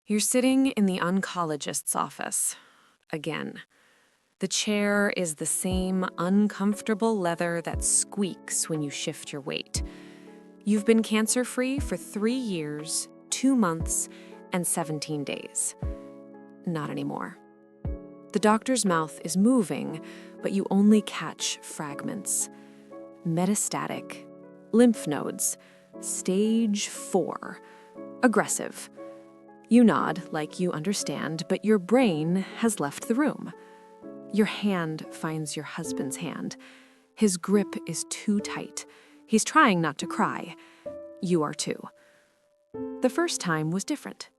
You're sitting in the oncologist's office. Again. The chair is the same uncomfortable leather that squeaks when you shift your weight. You've been cancer-free for 3 years, 2 months, and 17 days. Not anymore. The doctor's mouth is moving, but you only catch fragments. Metastatic, lymph nodes, stage 4, aggressive. You nod like you understand, but your brain has left the room. Your hand finds your husband's hand. His grip is too tight. He's trying not to cry. You are too. The first time was different.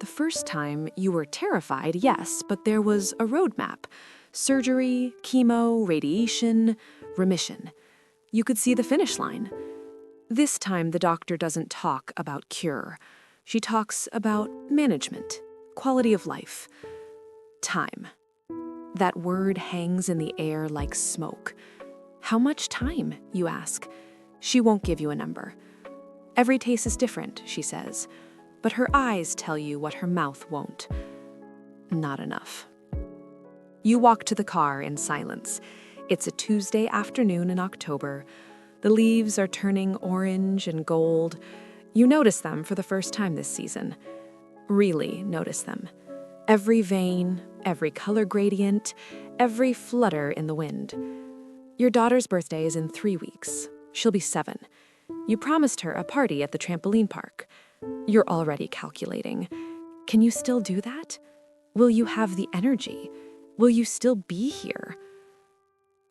The first time you were terrified, yes, but there was a roadmap. Surgery, chemo, radiation, remission. You could see the finish line. This time the doctor doesn't talk about cure. She talks about management, quality of life, time. That word hangs in the air like smoke. How much time, you ask? She won't give you a number. Every taste is different, she says, but her eyes tell you what her mouth won't. Not enough. You walk to the car in silence. It's a Tuesday afternoon in October. The leaves are turning orange and gold. You notice them for the first time this season. Really notice them. Every vein, every color gradient, every flutter in the wind. Your daughter's birthday is in 3 weeks. She'll be 7. You promised her a party at the trampoline park. You're already calculating. Can you still do that? Will you have the energy? Will you still be here?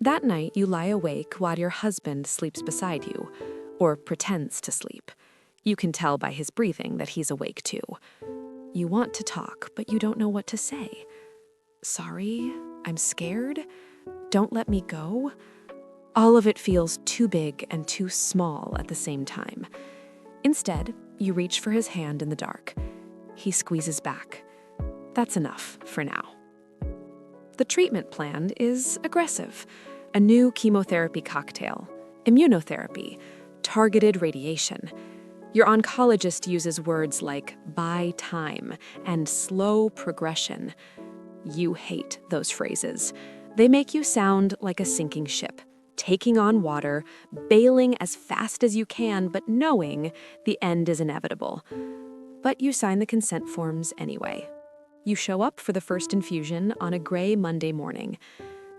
That night, you lie awake while your husband sleeps beside you, or pretends to sleep. You can tell by his breathing that he's awake too. You want to talk, but you don't know what to say. Sorry, I'm scared. Don't let me go. All of it feels too big and too small at the same time. Instead, you reach for his hand in the dark. He squeezes back. That's enough for now. The treatment plan is aggressive. A new chemotherapy cocktail, immunotherapy, targeted radiation. Your oncologist uses words like buy time and slow progression. You hate those phrases. They make you sound like a sinking ship, taking on water, bailing as fast as you can, but knowing the end is inevitable. But you sign the consent forms anyway. You show up for the first infusion on a gray Monday morning.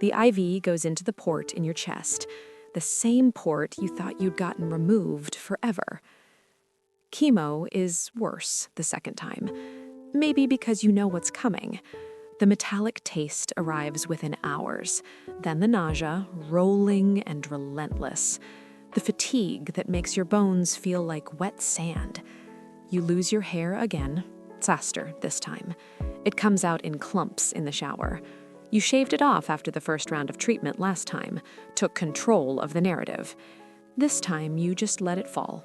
The IV goes into the port in your chest, the same port you thought you'd gotten removed forever. Chemo is worse the second time, maybe because you know what's coming. The metallic taste arrives within hours, then the nausea, rolling and relentless. The fatigue that makes your bones feel like wet sand. You lose your hair again, faster this time. It comes out in clumps in the shower. You shaved it off after the first round of treatment last time, took control of the narrative. This time, you just let it fall.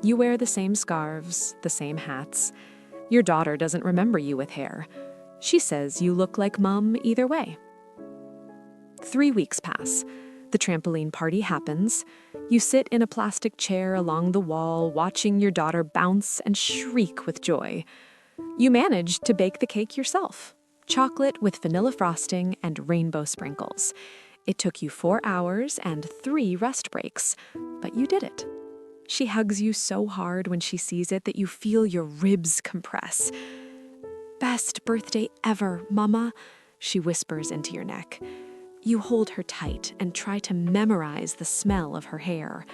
You wear the same scarves, the same hats. Your daughter doesn't remember you with hair. She says you look like Mom either way. 3 weeks pass. The trampoline party happens. You sit in a plastic chair along the wall, watching your daughter bounce and shriek with joy. You manage to bake the cake yourself. Chocolate with vanilla frosting and rainbow sprinkles. It took you 4 hours and 3 rest breaks, but you did it. She hugs you so hard when she sees it that you feel your ribs compress. Best birthday ever, Mama, she whispers into your neck. You hold her tight and try to memorize the smell of her hair.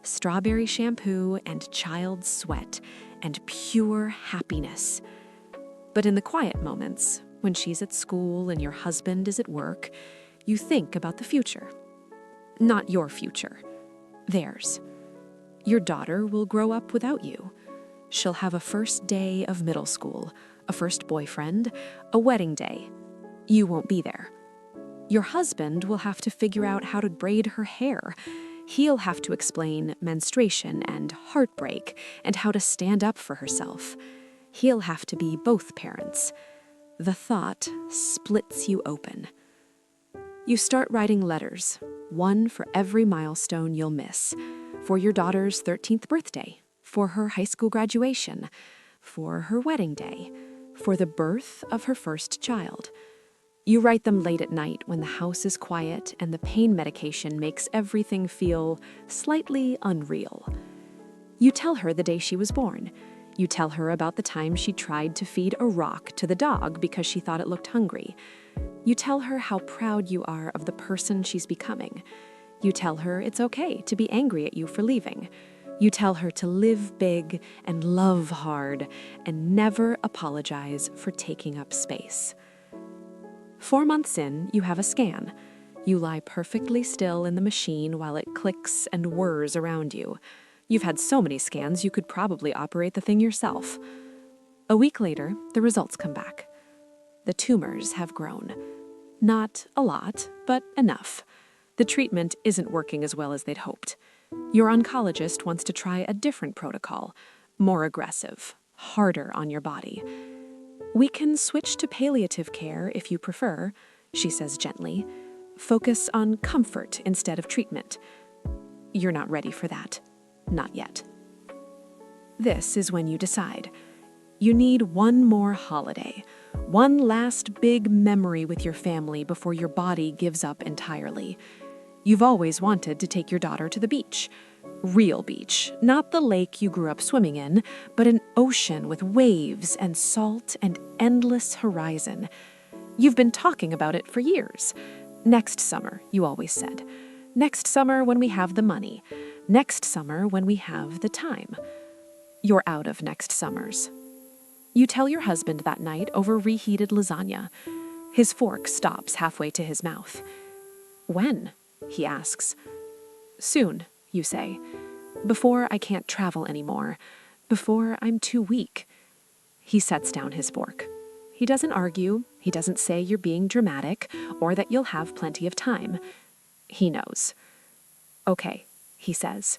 Strawberry shampoo and child sweat and pure happiness. But in the quiet moments, when she's at school and your husband is at work, you think about the future. Not your future, theirs. Your daughter will grow up without you. She'll have a first day of middle school, a first boyfriend, a wedding day. You won't be there. Your husband will have to figure out how to braid her hair. He'll have to explain menstruation and heartbreak and how to stand up for herself. He'll have to be both parents. The thought splits you open. You start writing letters, one for every milestone you'll miss. For your daughter's 13th birthday, for her high school graduation, for her wedding day, for the birth of her first child. You write them late at night when the house is quiet and the pain medication makes everything feel slightly unreal. You tell her the day she was born. You tell her about the time she tried to feed a rock to the dog because she thought it looked hungry. You tell her how proud you are of the person she's becoming. You tell her it's okay to be angry at you for leaving. You tell her to live big and love hard and never apologize for taking up space. 4 months in, you have a scan. You lie perfectly still in the machine while it clicks and whirs around you. You've had so many scans you could probably operate the thing yourself. A week later, the results come back. The tumors have grown. Not a lot, but enough. The treatment isn't working as well as they'd hoped. Your oncologist wants to try a different protocol, more aggressive, harder on your body. "We can switch to palliative care if you prefer," she says gently. "Focus on comfort instead of treatment." You're not ready for that. Not yet. This is when you decide. You need one more holiday, one last big memory with your family before your body gives up entirely. You've always wanted to take your daughter to the beach. Real beach, not the lake you grew up swimming in, but an ocean with waves and salt and endless horizon. You've been talking about it for years. Next summer, you always said. Next summer when we have the money. Next summer when we have the time. You're out of next summers. You tell your husband that night over reheated lasagna. His fork stops halfway to his mouth. "When?" he asks. "Soon," you say. "Before I can't travel anymore. Before I'm too weak." He sets down his fork. He doesn't argue. He doesn't say you're being dramatic or that you'll have plenty of time. He knows. "Okay," he says.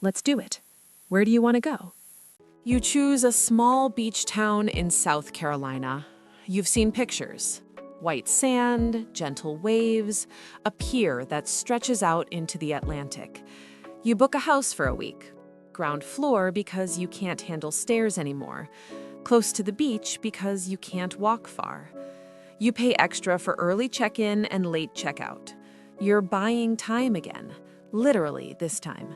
"Let's do it. Where do you want to go?" You choose a small beach town in South Carolina. You've seen pictures. White sand, gentle waves, a pier that stretches out into the Atlantic. You book a house for a week. Ground floor because you can't handle stairs anymore. Close to the beach because you can't walk far. You pay extra for early check-in and late checkout. You're buying time again, literally this time.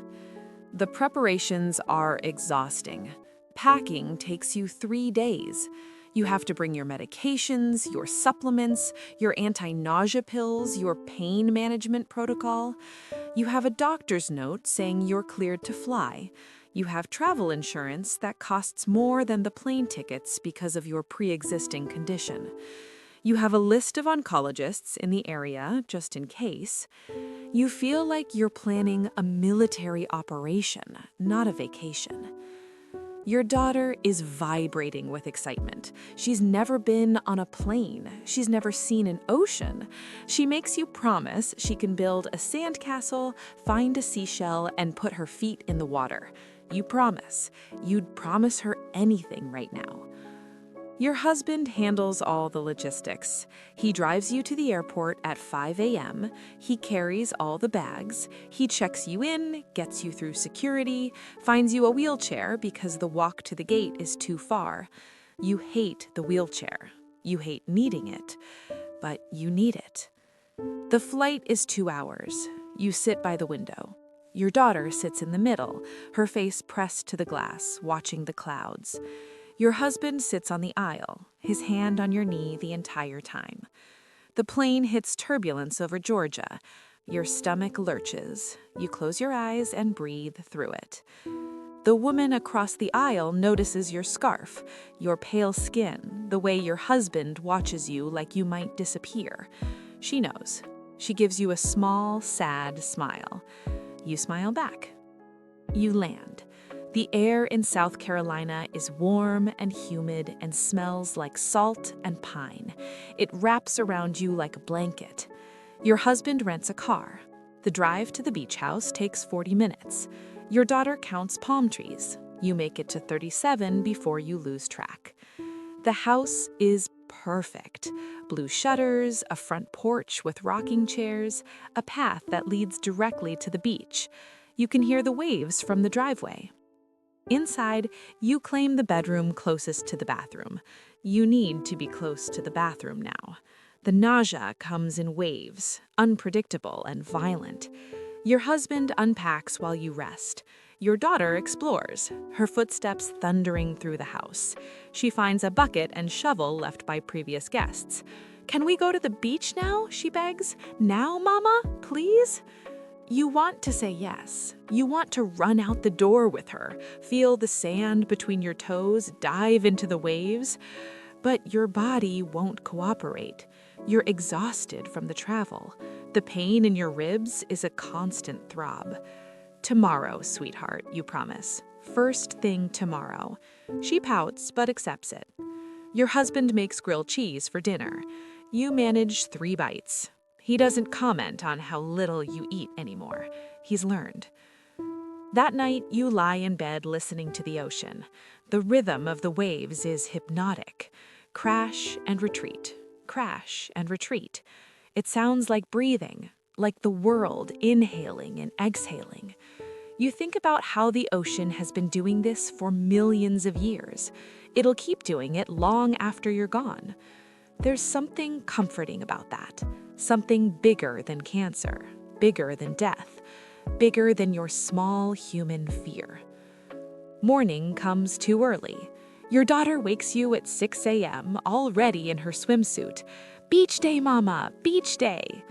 The preparations are exhausting. Packing takes you 3 days. You have to bring your medications, your supplements, your anti-nausea pills, your pain management protocol. You have a doctor's note saying you're cleared to fly. You have travel insurance that costs more than the plane tickets because of your pre-existing condition. You have a list of oncologists in the area, just in case. You feel like you're planning a military operation, not a vacation. Your daughter is vibrating with excitement. She's never been on a plane. She's never seen an ocean. She makes you promise she can build a sandcastle, find a seashell, and put her feet in the water. You promise. You'd promise her anything right now. Your husband handles all the logistics. He drives you to the airport at 5 a.m. He carries all the bags. He checks you in, gets you through security, finds you a wheelchair because the walk to the gate is too far. You hate the wheelchair. You hate needing it, but you need it. The flight is 2 hours. You sit by the window. Your daughter sits in the middle, her face pressed to the glass, watching the clouds. Your husband sits on the aisle, his hand on your knee the entire time. The plane hits turbulence over Georgia. Your stomach lurches. You close your eyes and breathe through it. The woman across the aisle notices your scarf, your pale skin, the way your husband watches you like you might disappear. She knows. She gives you a small, sad smile. You smile back. You land. The air in South Carolina is warm and humid and smells like salt and pine. It wraps around you like a blanket. Your husband rents a car. The drive to the beach house takes 40 minutes. Your daughter counts palm trees. You make it to 37 before you lose track. The house is perfect. Blue shutters, a front porch with rocking chairs, a path that leads directly to the beach. You can hear the waves from the driveway. Inside, you claim the bedroom closest to the bathroom. You need to be close to the bathroom now. The nausea comes in waves, unpredictable and violent. Your husband unpacks while you rest. Your daughter explores, her footsteps thundering through the house. She finds a bucket and shovel left by previous guests. "Can we go to the beach now?" she begs. "Now, Mama, please?" You want to say yes. You want to run out the door with her, feel the sand between your toes, dive into the waves. But your body won't cooperate. You're exhausted from the travel. The pain in your ribs is a constant throb. "Tomorrow, sweetheart," you promise. "First thing tomorrow." She pouts but accepts it. Your husband makes grilled cheese for dinner. You manage 3 bites. He doesn't comment on how little you eat anymore. He's learned. That night, you lie in bed listening to the ocean. The rhythm of the waves is hypnotic. Crash and retreat. Crash and retreat. It sounds like breathing, like the world inhaling and exhaling. You think about how the ocean has been doing this for millions of years. It'll keep doing it long after you're gone. There's something comforting about that. Something bigger than cancer, bigger than death, bigger than your small human fear. Morning comes too early. Your daughter wakes you at 6 a.m., all ready in her swimsuit. "Beach day, Mama, beach day."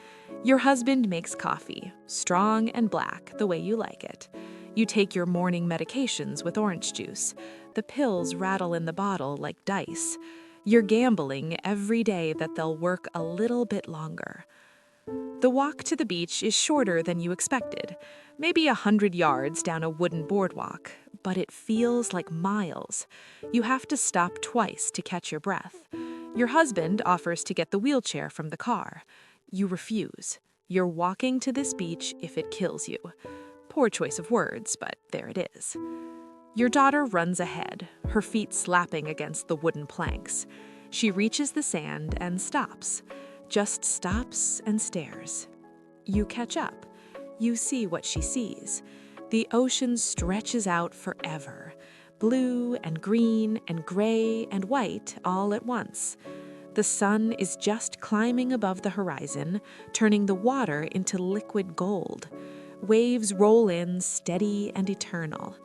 Your husband makes coffee, strong and black, the way you like it. You take your morning medications with orange juice. The pills rattle in the bottle like dice. You're gambling every day that they'll work a little bit longer. The walk to the beach is shorter than you expected, maybe 100 yards down a wooden boardwalk, but it feels like miles. You have to stop twice to catch your breath. Your husband offers to get the wheelchair from the car. You refuse. You're walking to this beach if it kills you. Poor choice of words, but there it is. Your daughter runs ahead, her feet slapping against the wooden planks. She reaches the sand and stops, just stops and stares. You catch up. You see what she sees. The ocean stretches out forever, blue and green and gray and white all at once. The sun is just climbing above the horizon, turning the water into liquid gold. Waves roll in steady and eternal.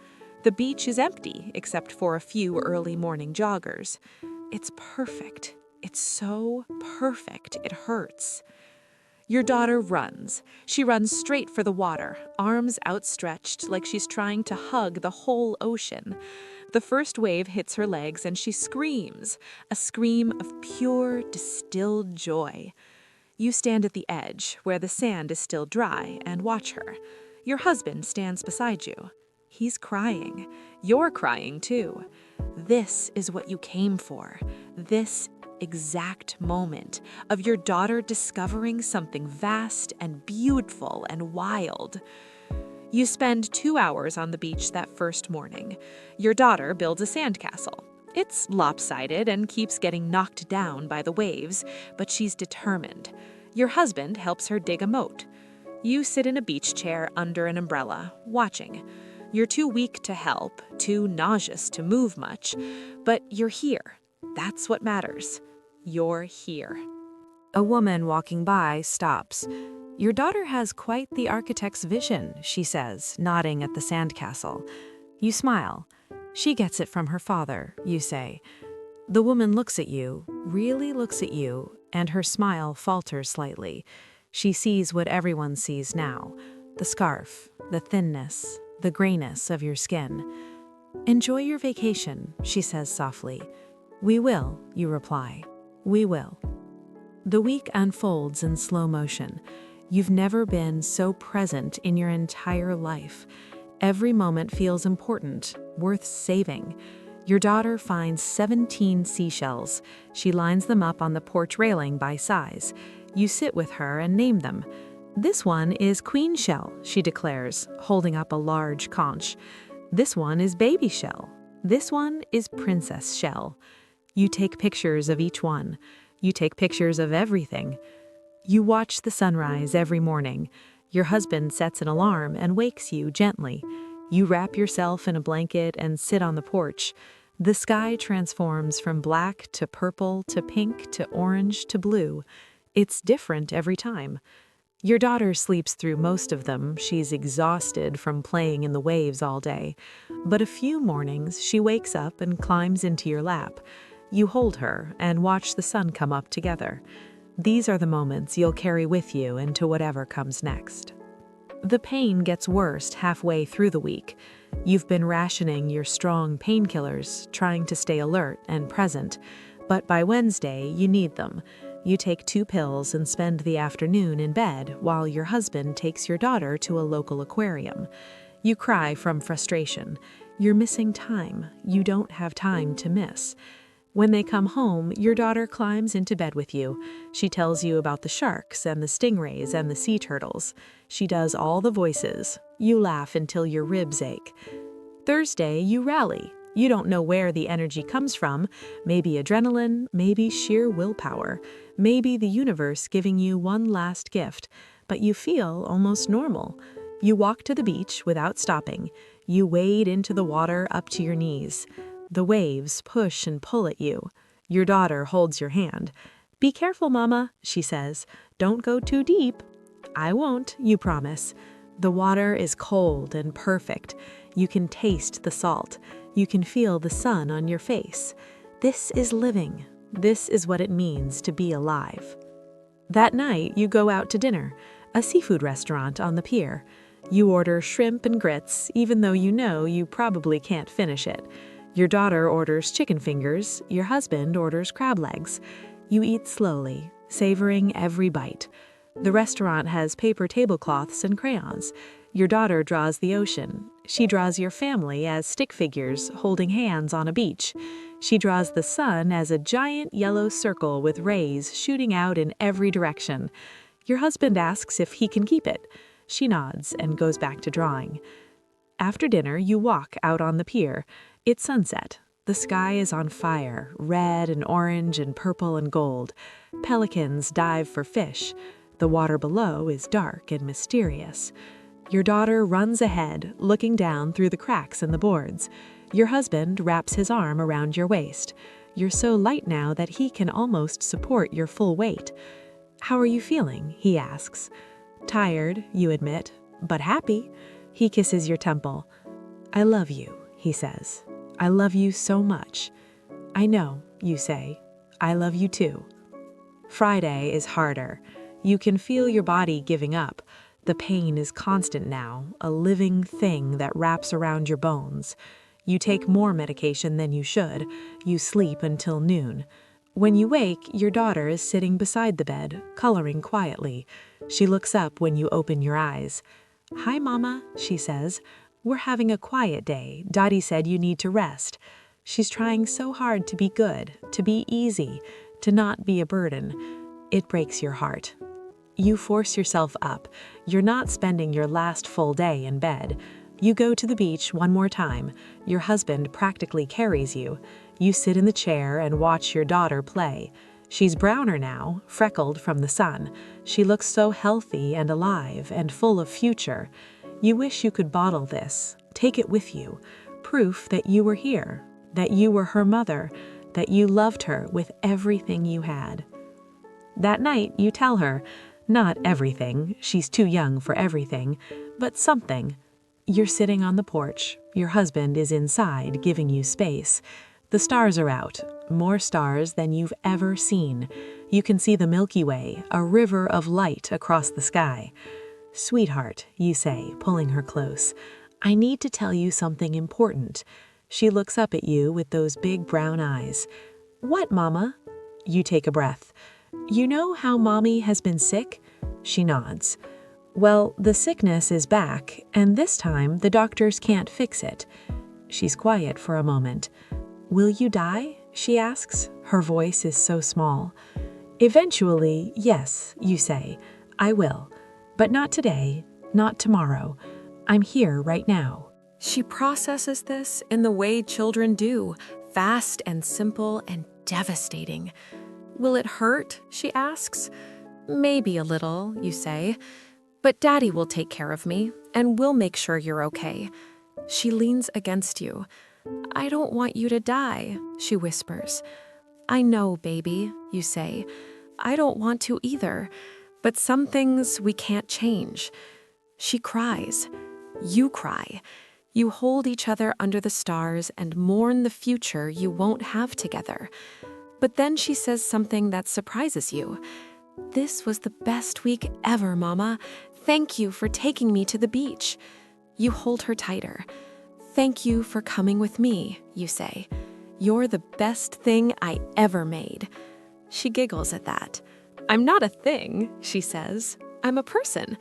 The beach is empty except for a few early morning joggers. It's perfect. It's so perfect, it hurts. Your daughter runs. She runs straight for the water, arms outstretched like she's trying to hug the whole ocean. The first wave hits her legs and she screams, a scream of pure, distilled joy. You stand at the edge, where the sand is still dry, and watch her. Your husband stands beside you. He's crying. You're crying too. This is what you came for. This exact moment of your daughter discovering something vast and beautiful and wild. You spend 2 hours on the beach that first morning. Your daughter builds a sandcastle. It's lopsided and keeps getting knocked down by the waves, but she's determined. Your husband helps her dig a moat. You sit in a beach chair under an umbrella, watching. You're too weak to help, too nauseous to move much, but you're here. That's what matters. You're here. A woman walking by stops. "Your daughter has quite the architect's vision," she says, nodding at the sandcastle. You smile. "She gets it from her father," you say. The woman looks at you, really looks at you, and her smile falters slightly. She sees what everyone sees now: the scarf, the thinness, the grayness of your skin. "Enjoy your vacation," she says softly. "We will," you reply. "We will." The week unfolds in slow motion. You've never been so present in your entire life. Every moment feels important, worth saving. Your daughter finds 17 seashells. She lines them up on the porch railing by size. You sit with her and name them. "This one is queen shell," she declares, holding up a large conch. "This one is baby shell. This one is princess shell." You take pictures of each one. You take pictures of everything. You watch the sunrise every morning. Your husband sets an alarm and wakes you gently. You wrap yourself in a blanket and sit on the porch. The sky transforms from black to purple to pink to orange to blue. It's different every time. Your daughter sleeps through most of them. She's exhausted from playing in the waves all day. But a few mornings, she wakes up and climbs into your lap. You hold her and watch the sun come up together. These are the moments you'll carry with you into whatever comes next. The pain gets worse halfway through the week. You've been rationing your strong painkillers, trying to stay alert and present. But by Wednesday, you need them. You take 2 pills and spend the afternoon in bed while your husband takes your daughter to a local aquarium. You cry from frustration. You're missing time. You don't have time to miss. When they come home, your daughter climbs into bed with you. She tells you about the sharks and the stingrays and the sea turtles. She does all the voices. You laugh until your ribs ache. Thursday, you rally. You don't know where the energy comes from. Maybe adrenaline, maybe sheer willpower, maybe the universe giving you one last gift, but you feel almost normal. You walk to the beach without stopping. You wade into the water up to your knees. The waves push and pull at you. Your daughter holds your hand. "Be careful, Mama," she says. "Don't go too deep." "I won't," you promise. The water is cold and perfect. You can taste the salt. You can feel the sun on your face. This is living. This is what it means to be alive. That night, you go out to dinner, a seafood restaurant on the pier. You order shrimp and grits, even though you know you probably can't finish it. Your daughter orders chicken fingers. Your husband orders crab legs. You eat slowly, savoring every bite. The restaurant has paper tablecloths and crayons. Your daughter draws the ocean. She draws your family as stick figures holding hands on a beach. She draws the sun as a giant yellow circle with rays shooting out in every direction. Your husband asks if he can keep it. She nods and goes back to drawing. After dinner, you walk out on the pier. It's sunset. The sky is on fire, red and orange and purple and gold. Pelicans dive for fish. The water below is dark and mysterious. Your daughter runs ahead, looking down through the cracks in the boards. Your husband wraps his arm around your waist. You're so light now that he can almost support your full weight. "How are you feeling?" he asks. "Tired," you admit, "but happy." He kisses your temple. "I love you," he says. "I love you so much." "I know," you say. "I love you too." Friday is harder. You can feel your body giving up. The pain is constant now, a living thing that wraps around your bones. You take more medication than you should. You sleep until noon. When you wake, your daughter is sitting beside the bed, coloring quietly. She looks up when you open your eyes. "Hi, Mama," she says. "We're having a quiet day. Dottie said you need to rest." She's trying so hard to be good, to be easy, to not be a burden. It breaks your heart. You force yourself up. You're not spending your last full day in bed. You go to the beach one more time. Your husband practically carries you. You sit in the chair and watch your daughter play. She's browner now, freckled from the sun. She looks so healthy and alive and full of future. You wish you could bottle this, take it with you. Proof that you were here, that you were her mother, that you loved her with everything you had. That night, you tell her, not everything, she's too young for everything, but something. You're sitting on the porch. Your husband is inside, giving you space. The stars are out, more stars than you've ever seen. You can see the Milky Way, a river of light across the sky. "Sweetheart," you say, pulling her close, "I need to tell you something important." She looks up at you with those big brown eyes. "What, Mama?" You take a breath. "You know how Mommy has been sick?" She nods. "Well, the sickness is back, and this time the doctors can't fix it." She's quiet for a moment. "Will you die?" she asks. Her voice is so small. "Eventually, yes," you say. "I will. But not today, not tomorrow. I'm here right now." She processes this in the way children do, fast and simple and devastating. "Will it hurt?" she asks. "Maybe a little," you say. "But Daddy will take care of me, and we'll make sure you're okay." She leans against you. "I don't want you to die," she whispers. "I know, baby," you say. "I don't want to either, but some things we can't change." She cries. You cry. You hold each other under the stars and mourn the future you won't have together. But then she says something that surprises you. "This was the best week ever, Mama. Thank you for taking me to the beach." You hold her tighter. "Thank you for coming with me," you say. "You're the best thing I ever made." She giggles at that. "I'm not a thing," she says. "I'm a person."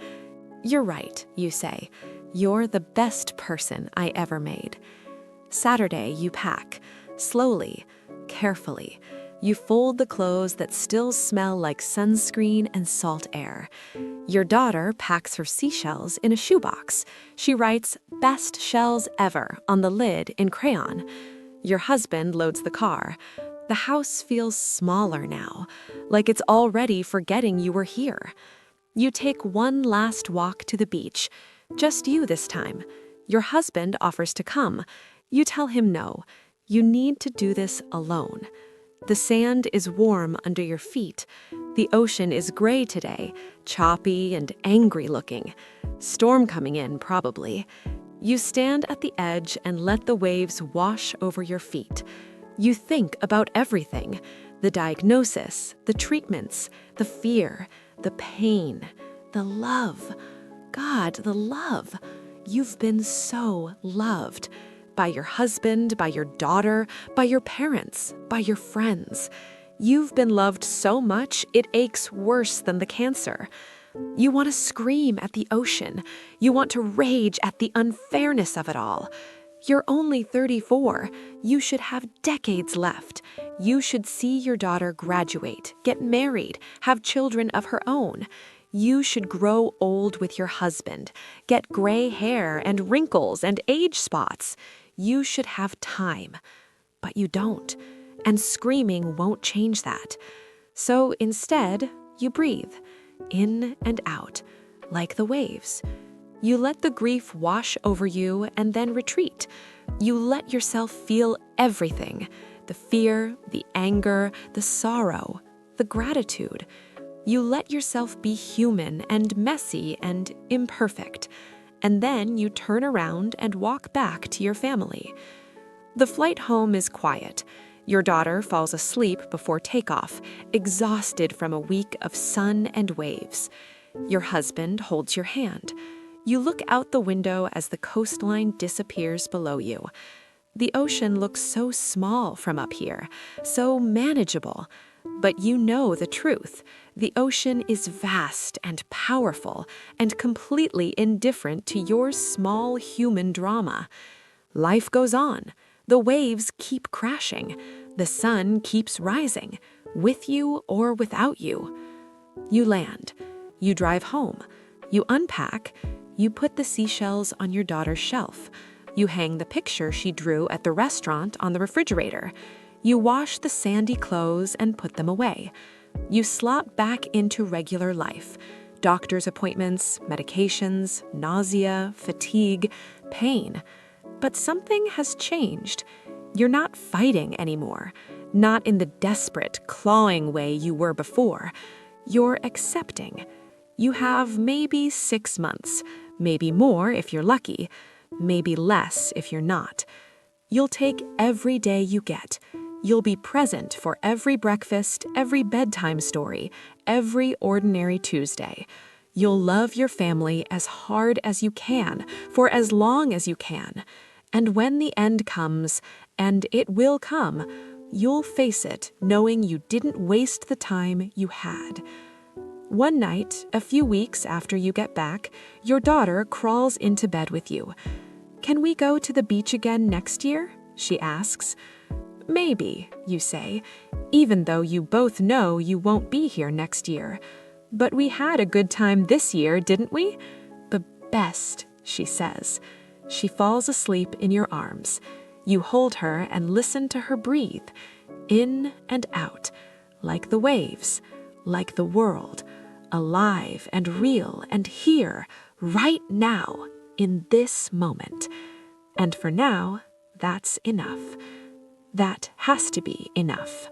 "You're right," you say. "You're the best person I ever made." Saturday, you pack. Slowly, carefully. You fold the clothes that still smell like sunscreen and salt air. Your daughter packs her seashells in a shoebox. She writes "best shells ever" on the lid in crayon. Your husband loads the car. The house feels smaller now, like it's already forgetting you were here. You take one last walk to the beach. Just you this time. Your husband offers to come. You tell him no. You need to do this alone. The sand is warm under your feet. The ocean is gray today, choppy and angry looking. Storm coming in, probably. You stand at the edge and let the waves wash over your feet. You think about everything: the diagnosis, the treatments, the fear, the pain, the love. God, the love. You've been so loved. By your husband, by your daughter, by your parents, by your friends. You've been loved so much it aches worse than the cancer. You want to scream at the ocean. You want to rage at the unfairness of it all. You're only 34. You should have decades left. You should see your daughter graduate, get married, have children of her own. You should grow old with your husband, get gray hair and wrinkles and age spots. You should have time. But you don't. And screaming won't change that. So instead, you breathe, in and out, like the waves. You let the grief wash over you and then retreat. You let yourself feel everything: the fear, the anger, the sorrow, the gratitude. You let yourself be human and messy and imperfect. And then you turn around and walk back to your family. The flight home is quiet. Your daughter falls asleep before takeoff, exhausted from a week of sun and waves. Your husband holds your hand. You look out the window as the coastline disappears below you. The ocean looks so small from up here, so manageable. But you know the truth. The ocean is vast and powerful and completely indifferent to your small human drama. Life goes on. The waves keep crashing. The sun keeps rising, with you or without you. You land. You drive home. You unpack. You put the seashells on your daughter's shelf. You hang the picture she drew at the restaurant on the refrigerator. You wash the sandy clothes and put them away. You slop back into regular life. Doctor's appointments, medications, nausea, fatigue, pain. But something has changed. You're not fighting anymore. Not in the desperate, clawing way you were before. You're accepting. You have maybe 6 months, maybe more if you're lucky, maybe less if you're not. You'll take every day you get. You'll be present for every breakfast, every bedtime story, every ordinary Tuesday. You'll love your family as hard as you can, for as long as you can. And when the end comes, and it will come, you'll face it knowing you didn't waste the time you had. One night, a few weeks after you get back, your daughter crawls into bed with you. "Can we go to the beach again next year?" she asks. "Maybe," you say, even though you both know you won't be here next year. "But we had a good time this year, didn't we?" "The best," she says. She falls asleep in your arms. You hold her and listen to her breathe, in and out, like the waves, like the world, alive and real and here, right now, in this moment. And for now, that's enough. That has to be enough.